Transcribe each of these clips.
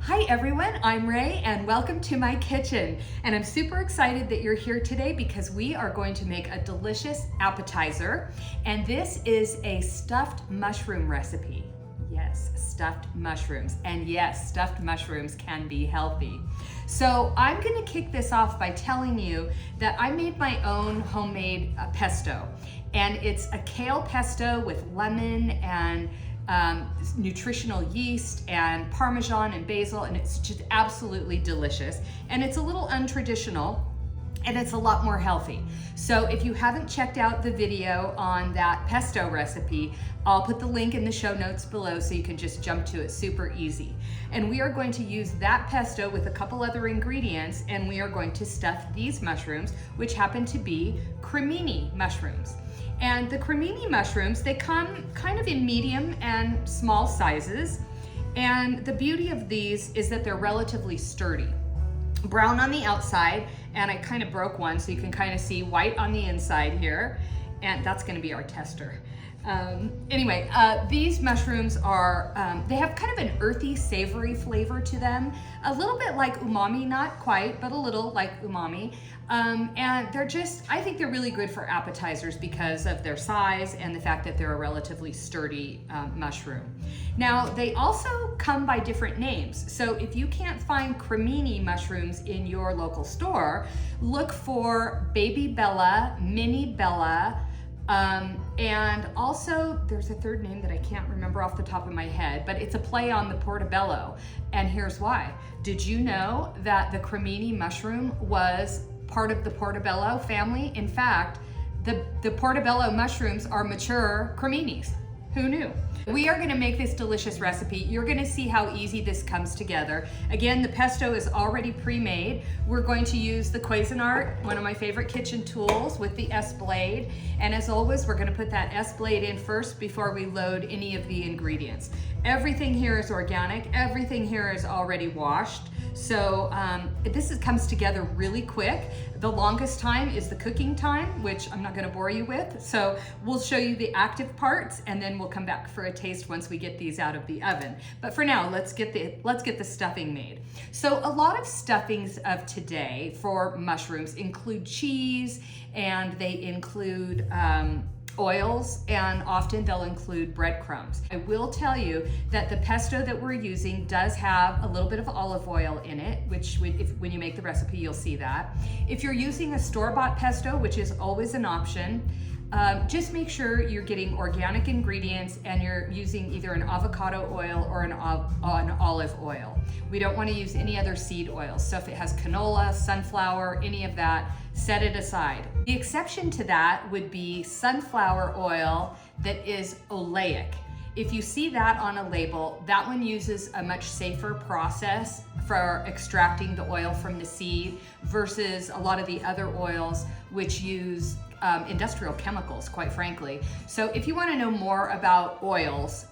Hi everyone, I'm Ray and welcome to my kitchen. And I'm super excited that you're here today because we are going to make a delicious appetizer. And this is a stuffed mushroom recipe. Yes, stuffed mushrooms. And yes, stuffed mushrooms can be healthy. So I'm gonna kick this off by telling you that I made my own homemade pesto. And it's a kale pesto with lemon and nutritional yeast and Parmesan and basil, and it's just absolutely delicious. And it's a little untraditional and it's a lot more healthy. So if you haven't checked out the video on that pesto recipe, I'll put the link in the show notes below so you can just jump to it super easy. And we are going to use that pesto with a couple other ingredients, and we are going to stuff these mushrooms, which happen to be cremini mushrooms. And the cremini mushrooms, they come kind of in medium and small sizes. And the beauty of these is that they're relatively sturdy. Brown on the outside, and I kind of broke one so you can kind of see white on the inside here. And that's gonna be our tester. These mushrooms are, they have kind of an earthy, savory flavor to them. A little bit like umami, not quite, but a little like umami. And they're just, I think they're really good for appetizers because of their size and the fact that they're a relatively sturdy mushroom. Now, they also come by different names. So if you can't find cremini mushrooms in your local store, look for baby bella, mini bella, and also there's a third name that I can't remember off the top of my head, but it's a play on the portobello. And here's why. Did you know that the cremini mushroom was part of the portobello family? In fact, the portobello mushrooms are mature creminis. Who knew? We are gonna make this delicious recipe. You're gonna see how easy this comes together. Again, the pesto is already pre-made. We're going to use the Cuisinart, one of my favorite kitchen tools, with the S-blade. And as always, we're gonna put that S-blade in first before we load any of the ingredients. Everything here is organic. Everything here is already washed. So comes together really quick. The longest time is the cooking time, which I'm not gonna bore you with. So we'll show you the active parts and then we'll come back for a taste once we get these out of the oven. But for now, let's get the stuffing made. So a lot of stuffings of today for mushrooms include cheese, and they include oils, and often they'll include breadcrumbs. I will tell you that the pesto that we're using does have a little bit of olive oil in it, which when you make the recipe, you'll see that. If you're using a store-bought pesto, which is always an option, just make sure you're getting organic ingredients and you're using either an avocado oil or an olive oil. We don't want to use any other seed oils. So if it has canola, sunflower, any of that, set it aside. The exception to that would be sunflower oil that is oleic. If you see that on a label, that one uses a much safer process for extracting the oil from the seed versus a lot of the other oils which use industrial chemicals, quite frankly. So if you want to know more about oils,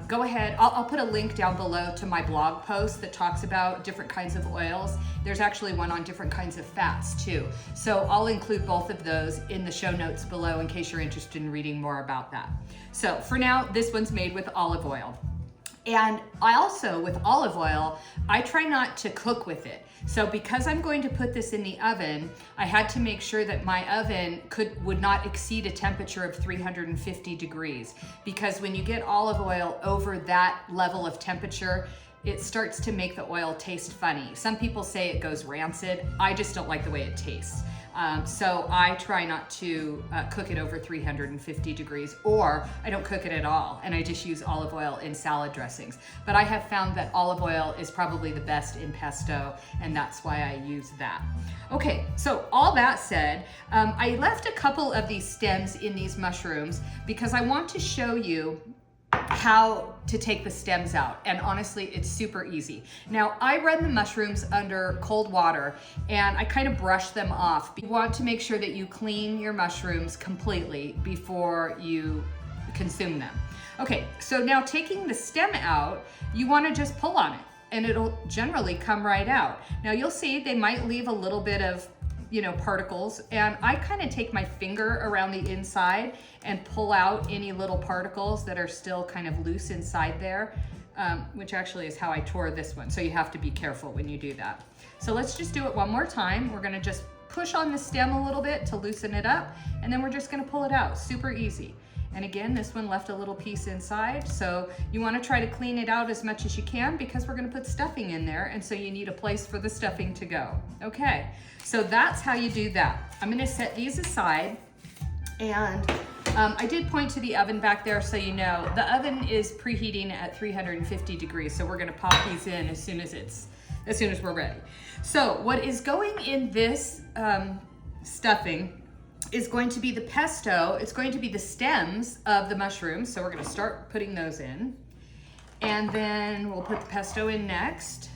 go ahead. I'll put a link down below to my blog post that talks about different kinds of oils. There's actually one on different kinds of fats too. So I'll include both of those in the show notes below in case you're interested in reading more about that. So for now, this one's made with olive oil. And I also, with olive oil, I try not to cook with it. So because I'm going to put this in the oven, I had to make sure that my oven would not exceed a temperature of 350 degrees. Because when you get olive oil over that level of temperature, it starts to make the oil taste funny. Some people say it goes rancid. I just don't like the way it tastes. So I try not to cook it over 350 degrees, or I don't cook it at all, and I just use olive oil in salad dressings. But I have found that olive oil is probably the best in pesto, and that's why I use that. Okay, so all that said, I left a couple of these stems in these mushrooms because I want to show you how to take the stems out, and honestly it's super easy. Now I run the mushrooms under cold water and I kind of brush them off. You want to make sure that you clean your mushrooms completely before you consume them. Okay, so now taking the stem out, you want to just pull on it and it'll generally come right out. Now you'll see they might leave a little bit of particles, and I kind of take my finger around the inside and pull out any little particles that are still kind of loose inside there. which actually is how I tore this one. So you have to be careful when you do that. So let's just do it one more time. We're gonna just push on the stem a little bit to loosen it up, and then we're just gonna pull it out, super easy. And again, this one left a little piece inside, so you wanna try to clean it out as much as you can because we're gonna put stuffing in there, and so you need a place for the stuffing to go. Okay, so that's how you do that. I'm gonna set these aside, and I did point to the oven back there so you know. The oven is preheating at 350 degrees, so we're gonna pop these in as soon as we're ready. So what is going in this stuffing is going to be the pesto. It's going to be the stems of the mushrooms. So we're gonna start putting those in. And then we'll put the pesto in next.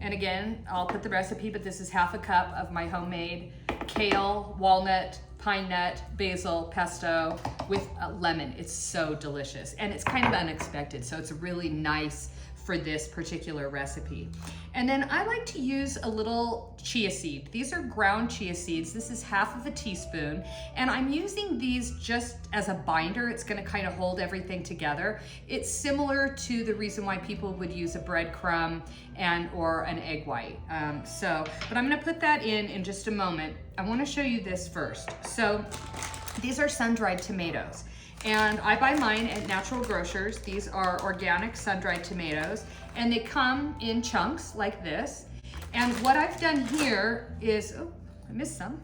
And again, I'll put the recipe, but this is half a cup of my homemade kale, walnut, pine nut, basil, pesto with a lemon. It's so delicious. And it's kind of unexpected, so it's really nice for this particular recipe. And then I like to use a little chia seed. These are ground chia seeds. This is half of a teaspoon. And I'm using these just as a binder. It's gonna kind of hold everything together. It's similar to the reason why people would use a breadcrumb or an egg white. But I'm gonna put that in just a moment. I wanna show you this first. So these are sun-dried tomatoes. And I buy mine at Natural Grocers. These are organic sun-dried tomatoes, and they come in chunks like this. And what I've done here is, oh, I missed some.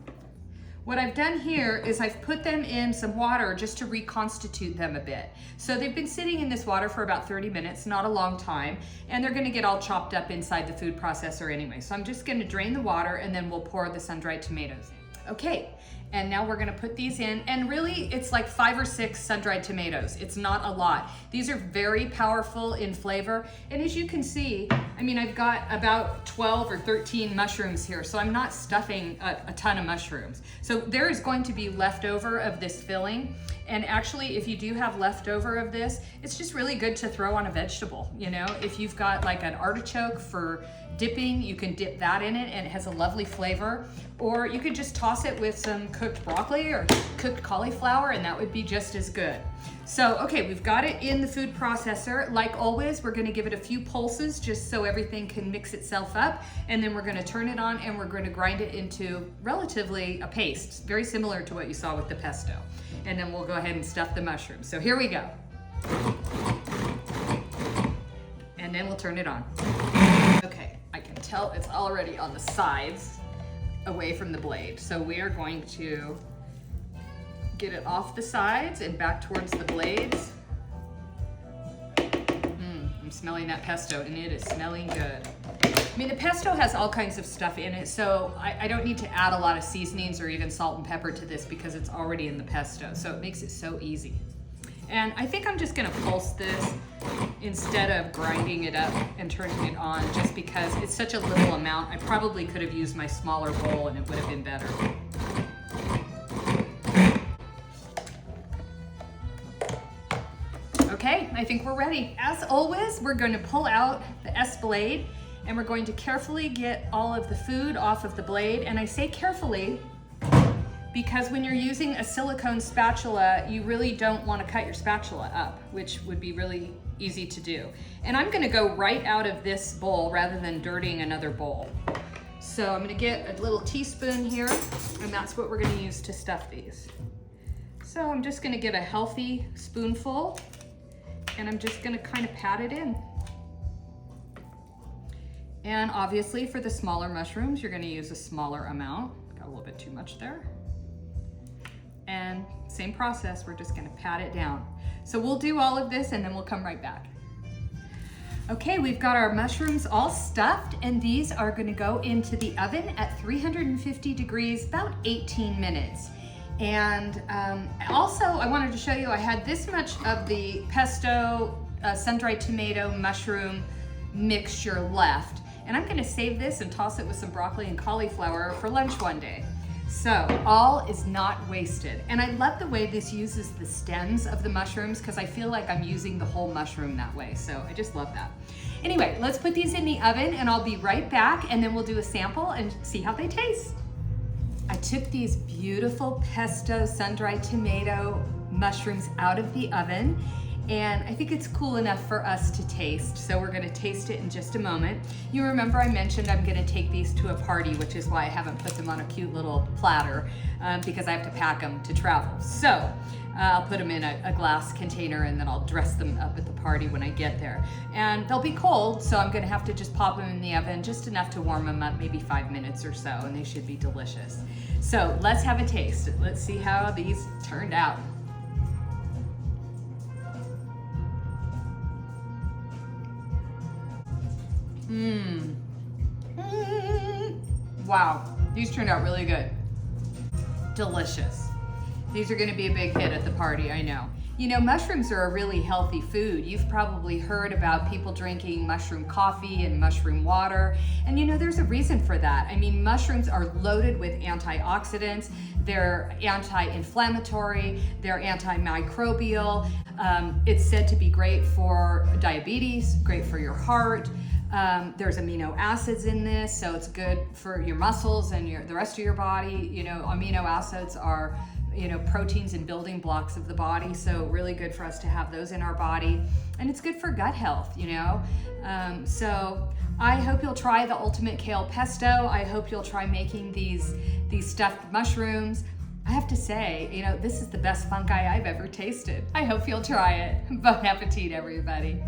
What I've done here is I've put them in some water just to reconstitute them a bit. So they've been sitting in this water for about 30 minutes, not a long time, and they're gonna get all chopped up inside the food processor anyway. So I'm just gonna drain the water and then we'll pour the sun-dried tomatoes in. Okay. And now we're gonna put these in, and really it's like 5 or 6 sun-dried tomatoes. It's not a lot. These are very powerful in flavor. And as you can see, I mean, I've got about 12 or 13 mushrooms here, so I'm not stuffing a ton of mushrooms. So there is going to be leftover of this filling. And actually, if you do have leftover of this, it's just really good to throw on a vegetable. You know, if you've got like an artichoke for dipping, you can dip that in it and it has a lovely flavor. Or you could just toss it with some cooked broccoli or cooked cauliflower, and that would be just as good. So, okay, we've got it in the food processor. Like always, we're gonna give it a few pulses just so everything can mix itself up. And then we're gonna turn it on and we're gonna grind it into relatively a paste, very similar to what you saw with the pesto. And then we'll go ahead and stuff the mushrooms. So here we go. And then we'll turn it on. Okay, I can tell it's already on the sides away from the blade. So we are going to get it off the sides and back towards the blades. I'm smelling that pesto and it is smelling good. I mean, the pesto has all kinds of stuff in it, so I don't need to add a lot of seasonings or even salt and pepper to this because it's already in the pesto, so it makes it so easy. And I think I'm just gonna pulse this instead of grinding it up and turning it on, just because it's such a little amount. I probably could have used my smaller bowl and it would have been better. Okay, I think we're ready. As always, we're going to pull out the S blade and we're going to carefully get all of the food off of the blade. And I say carefully because when you're using a silicone spatula, you really don't want to cut your spatula up, which would be really easy to do. And I'm going to go right out of this bowl rather than dirtying another bowl. So I'm going to get a little teaspoon here, and that's what we're going to use to stuff these. So I'm just going to get a healthy spoonful, and I'm just gonna kind of pat it in. And obviously for the smaller mushrooms, you're gonna use a smaller amount. Got a little bit too much there. And same process, we're just gonna pat it down. So we'll do all of this and then we'll come right back. Okay, we've got our mushrooms all stuffed, and these are gonna go into the oven at 350 degrees, about 18 minutes. And also I wanted to show you, I had this much of the pesto, sun-dried tomato, mushroom mixture left. And I'm gonna save this and toss it with some broccoli and cauliflower for lunch one day. So all is not wasted. And I love the way this uses the stems of the mushrooms because I feel like I'm using the whole mushroom that way. So I just love that. Anyway, let's put these in the oven and I'll be right back, and then we'll do a sample and see how they taste. I took these beautiful pesto sun-dried tomato mushrooms out of the oven, and I think it's cool enough for us to taste. So we're gonna taste it in just a moment. You remember I mentioned I'm gonna take these to a party, which is why I haven't put them on a cute little platter, because I have to pack them to travel. So I'll put them in a glass container and then I'll dress them up at the party when I get there. And they'll be cold, so I'm gonna have to just pop them in the oven, just enough to warm them up, maybe 5 minutes or so, and they should be delicious. So let's have a taste. Let's see how these turned out. Wow, these turned out really good. Delicious. These are gonna be a big hit at the party, I know. You know, mushrooms are a really healthy food. You've probably heard about people drinking mushroom coffee and mushroom water. And you know, there's a reason for that. I mean, mushrooms are loaded with antioxidants. They're anti-inflammatory, they're antimicrobial. It's said to be great for diabetes, great for your heart. There's amino acids in this, so it's good for your muscles and the rest of your body. You know, amino acids are, you know, proteins and building blocks of the body, so really good for us to have those in our body. And it's good for gut health, you know. So I hope you'll try the ultimate kale pesto. I hope you'll try making these stuffed mushrooms. I have to say, you know, this is the best fungi I've ever tasted. I hope you'll try it. Bon appetit, everybody.